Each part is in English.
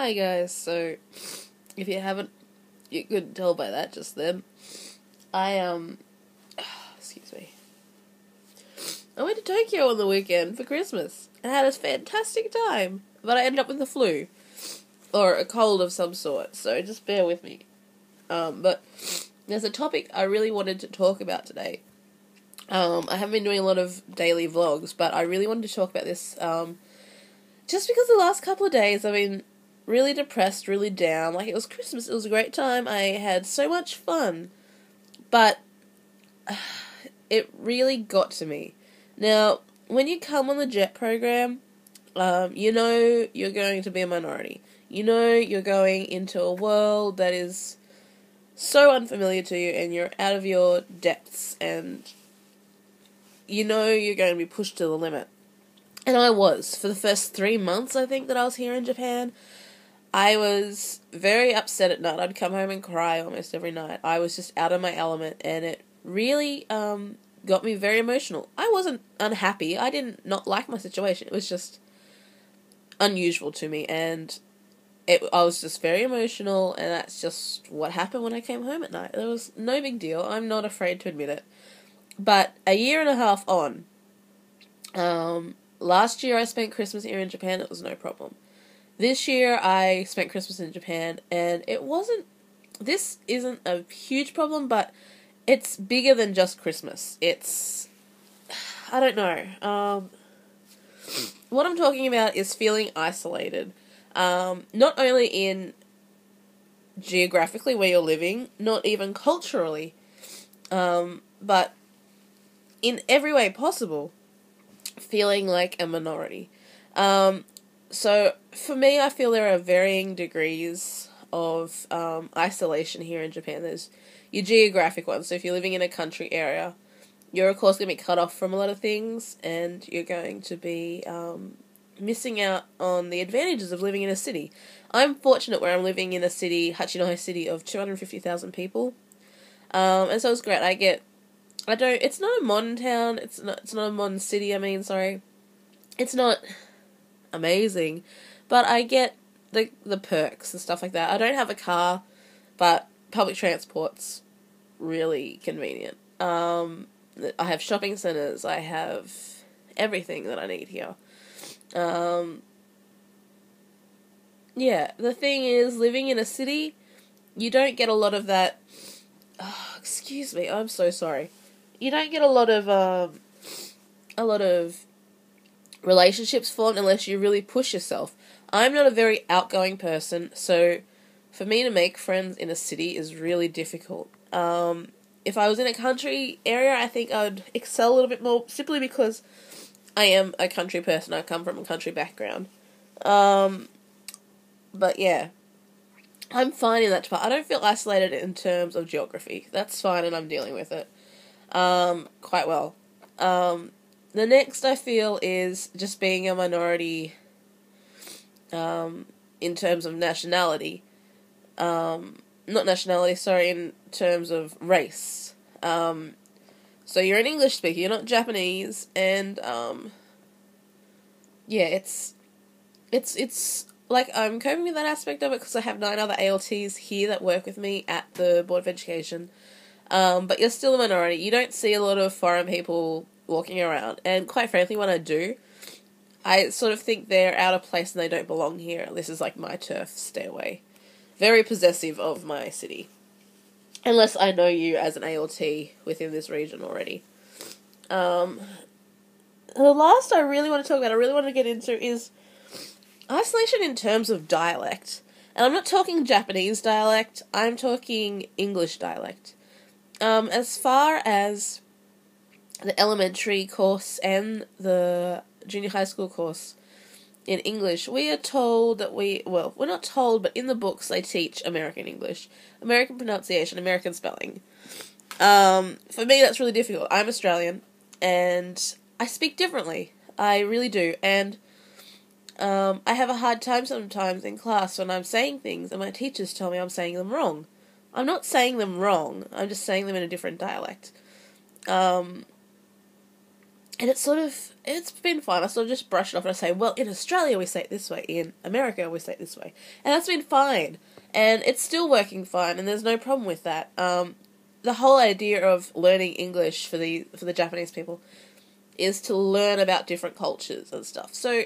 Hi guys, so if you haven't, you couldn't tell by that just then, I excuse me, I went to Tokyo on the weekend for Christmas and had a fantastic time, but I ended up with the flu, or a cold of some sort, so just bear with me. But there's a topic I really wanted to talk about today. I haven't been doing a lot of daily vlogs, but I really wanted to talk about this, just because the last couple of days I've been really depressed, really down. Like, it was Christmas, it was a great time, I had so much fun, but it really got to me. Now, when you come on the JET program, you know you're going to be a minority. You know you're going into a world that is so unfamiliar to you, and you're out of your depths, and you know you're going to be pushed to the limit. And I was. For the first 3 months, I think, that I was here in Japan, I was very upset at night. I'd come home and cry almost every night. I was just out of my element, and it really got me very emotional. I wasn't unhappy. I didn't not like my situation. It was just unusual to me, and I was just very emotional, and that's just what happened when I came home at night. It was no big deal. I'm not afraid to admit it. But a year and a half on, last year I spent Christmas here in Japan. It was no problem. This year I spent Christmas in Japan, and this isn't a huge problem, but it's bigger than just Christmas. I don't know. What I'm talking about is feeling isolated. Not only in geographically where you're living, not even culturally, but in every way possible, feeling like a minority. So for me, I feel there are varying degrees of isolation here in Japan. There's your geographic ones. So if you're living in a country area, you're of course going to be cut off from a lot of things, and you're going to be missing out on the advantages of living in a city. I'm fortunate where I'm living in a city, Hachinohe City, of 250,000 people. And so it's great. It's not a modern town, it's not a modern city, sorry. It's not amazing, but I get the perks and stuff like that. I don't have a car, but public transport's really convenient. I have shopping centres, I have everything that I need here. Yeah, the thing is, living in a city, you don't get a lot of that. Oh, excuse me, I'm so sorry. You don't get a lot of relationships formed unless you really push yourself. I'm not a very outgoing person, so for me to make friends in a city is really difficult. If I was in a country area, I think I'd excel a little bit more, simply because I am a country person. I come from a country background. But yeah, I'm fine in that part. I don't feel isolated in terms of geography. That's fine, and I'm dealing with it quite well. The next I feel is just being a minority in terms of nationality. Not nationality, sorry, in terms of race. So you're an English speaker, you're not Japanese, and yeah, it's like, I'm coping with that aspect of it because I have 9 other ALTs here that work with me at the Board of Education. But you're still a minority. You don't see a lot of foreign people walking around, and quite frankly, when I do, I sort of think they're out of place and they don't belong here. This is like my turf, stay away. Very possessive of my city. Unless I know you as an ALT within this region already. The last I really want to talk about, I really want to get into, is isolation in terms of dialect. And I'm not talking Japanese dialect, I'm talking English dialect. As far as the elementary course and the junior high school course in English, we are told that we're not told, but in the books they teach American English, American pronunciation, American spelling. For me, that's really difficult. I'm Australian, and I speak differently. I really do, and I have a hard time sometimes in class when I'm saying things and my teachers tell me I'm saying them wrong. I'm not saying them wrong, I'm just saying them in a different dialect. And it's been fun. I sort of just brush it off and I say, well, in Australia we say it this way, in America we say it this way. And that's been fine. And it's still working fine, and there's no problem with that. The whole idea of learning English for the Japanese people is to learn about different cultures and stuff. So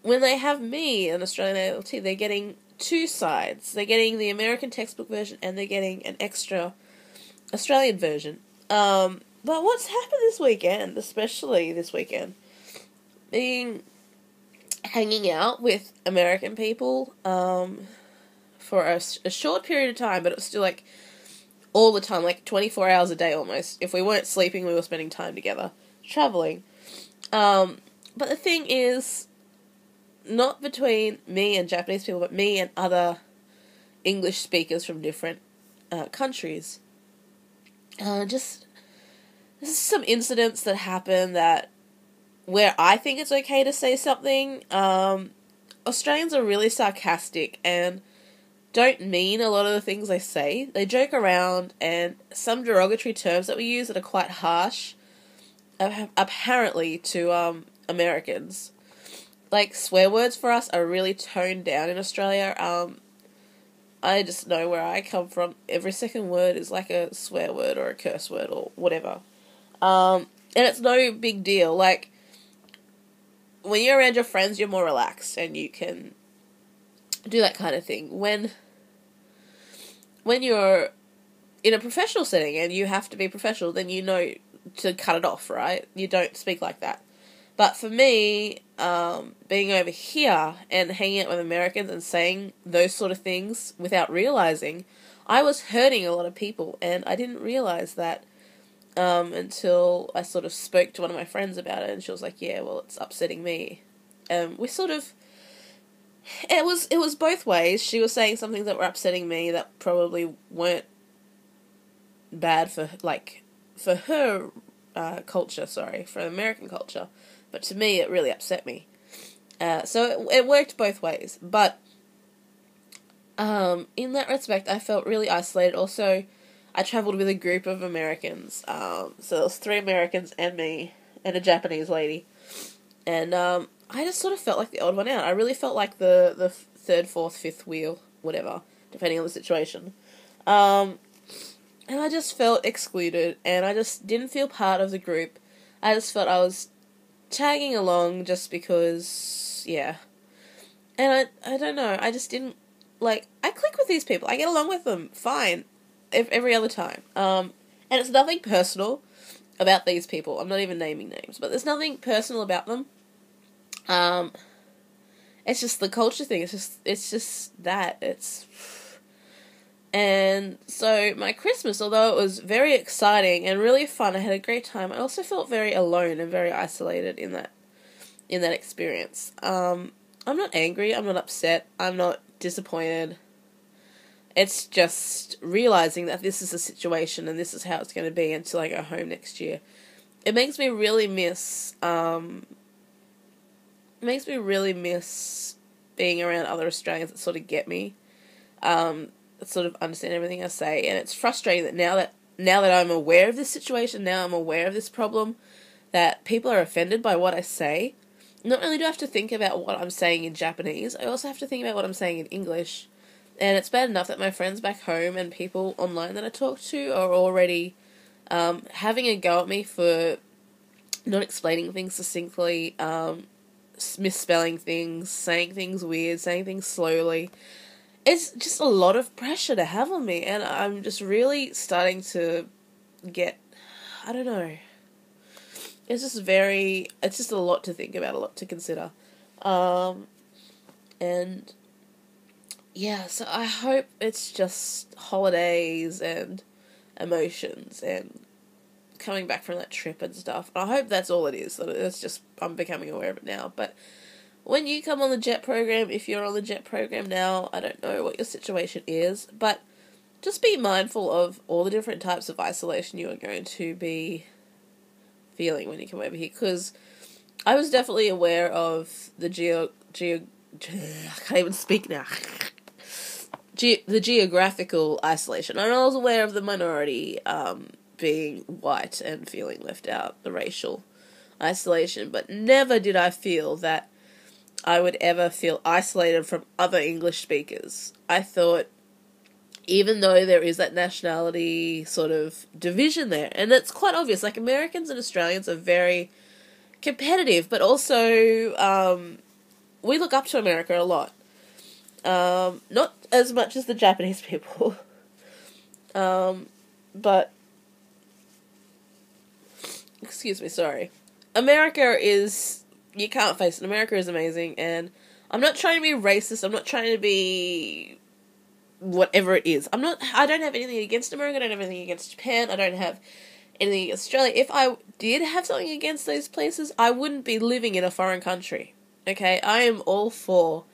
when they have me, an Australian ALT, they're getting two sides. They're getting the American textbook version and they're getting an extra Australian version. But what's happened this weekend, especially this weekend, hanging out with American people for a short period of time, but it was still like all the time, like 24 hours a day almost. If we weren't sleeping, we were spending time together, traveling. But the thing is, not between me and Japanese people, but me and other English speakers from different countries. Just there's some incidents that happen where I think it's okay to say something. Australians are really sarcastic and don't mean a lot of the things they say. They joke around, and some derogatory terms that we use that are quite harsh, apparently, to Americans. Like, swear words for us are really toned down in Australia. I just know where I come from. Every second word is like a swear word or a curse word or whatever. And it's no big deal. Like, when you're around your friends, you're more relaxed and you can do that kind of thing. When you're in a professional setting and you have to be professional, then you know to cut it off, right? You don't speak like that. But for me, being over here and hanging out with Americans and saying those sort of things without realizing, I was hurting a lot of people, and I didn't realize that until I sort of spoke to one of my friends about it, and she was like, yeah, well, it's upsetting me. We sort of... It was both ways. She was saying some things that were upsetting me that probably weren't bad for her culture, for American culture. But to me, it really upset me. So it worked both ways. But in that respect, I felt really isolated. Also, I travelled with a group of Americans. So there was 3 Americans and me and a Japanese lady. And I just sort of felt like the odd one out. I really felt like the third, fourth, fifth wheel, whatever, depending on the situation. And I just felt excluded, and I just didn't feel part of the group. I just felt I was tagging along just because, yeah. And I don't know, I just didn't, I click with these people. I get along with them fine every other time. And it's nothing personal about these people. I'm not even naming names, but there's nothing personal about them. It's just the culture thing. It's just that. And so my Christmas, although it was very exciting and really fun, I had a great time, I also felt very alone and very isolated in that experience. I'm not angry, I'm not upset, I'm not disappointed. It's just realizing that this is the situation and this is how it's going to be until I go home next year. It makes me really miss being around other Australians that sort of get me, that sort of understand everything I say, and it's frustrating that now that I'm aware of this situation, now I'm aware of this problem, that people are offended by what I say. Not only do I have to think about what I'm saying in Japanese, I also have to think about what I'm saying in English, and it's bad enough that my friends back home and people online that I talk to are already having a go at me for not explaining things succinctly, misspelling things, saying things weird, saying things slowly. It's just a lot of pressure to have on me, and I'm just really starting to get, I don't know, it's just a lot to think about, a lot to consider. And yeah, so I hope it's just holidays and emotions and coming back from that trip and stuff. I hope that's all it is. That it's just, I'm becoming aware of it now. But when you come on the JET program, if you're on the JET program now, I don't know what your situation is, but just be mindful of all the different types of isolation you are going to be feeling when you come over here. Because I was definitely aware of the I can't even speak now. The geographical isolation. And I was aware of the minority being white and feeling left out, the racial isolation, but never did I feel that I would ever feel isolated from other English speakers. I thought, even though there is that nationality sort of division there, and it's quite obvious, like Americans and Australians are very competitive, but also we look up to America a lot. Not as much as the Japanese people, but, excuse me, sorry. America is, you can't face it, America is amazing, and I'm not trying to be racist, I'm not trying to be whatever it is. I don't have anything against America, I don't have anything against Japan, I don't have anything against Australia. If I did have something against those places, I wouldn't be living in a foreign country. Okay? I am all for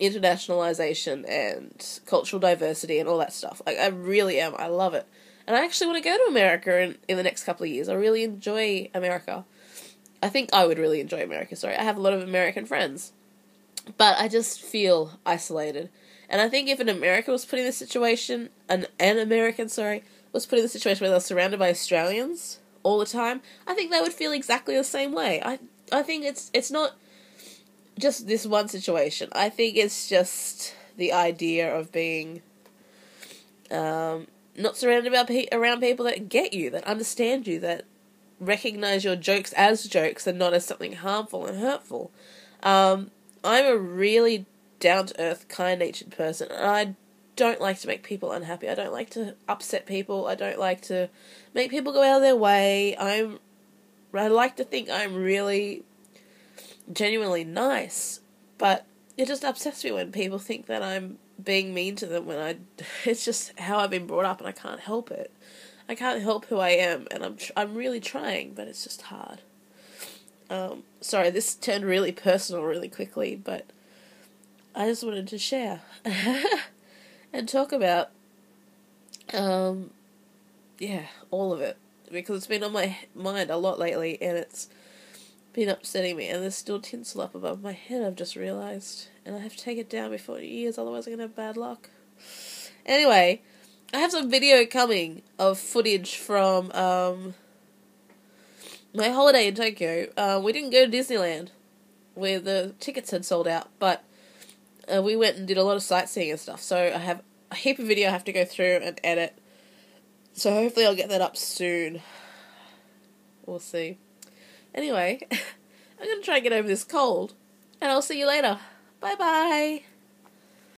internationalization and cultural diversity and all that stuff. Like, I really am. I love it. And I actually want to go to America in the next couple of years. I really enjoy America. I think I would really enjoy America, sorry. I have a lot of American friends. But I just feel isolated. And I think if an American was put in this situation, an American, was put in the situation where they're surrounded by Australians all the time, I think they would feel exactly the same way. I think it's not just this one situation. I think it's just the idea of being not surrounded around people that get you, that understand you, that recognize your jokes as jokes and not as something harmful and hurtful. I'm a really down-to-earth, kind-natured person, and I don't like to make people unhappy. I don't like to upset people. I don't like to make people go out of their way. I like to think I'm really genuinely nice, but it just upsets me when people think that I'm being mean to them it's just how I've been brought up, and I can't help it. I can't help who I am, and I'm really trying, but it's just hard. Sorry, this turned really personal really quickly, but I just wanted to share and talk about, all of it, because it's been on my mind a lot lately, and it's been upsetting me, and there's still tinsel up above my head, I've just realised, and I have to take it down before New Year's, otherwise I'm going to have bad luck. Anyway, I have some video coming of footage from, my holiday in Tokyo. We didn't go to Disneyland, where the tickets had sold out, but we went and did a lot of sightseeing and stuff, so I have a heap of video I have to go through and edit, so hopefully I'll get that up soon. We'll see. Anyway, I'm going to try and get over this cold, and I'll see you later. Bye-bye.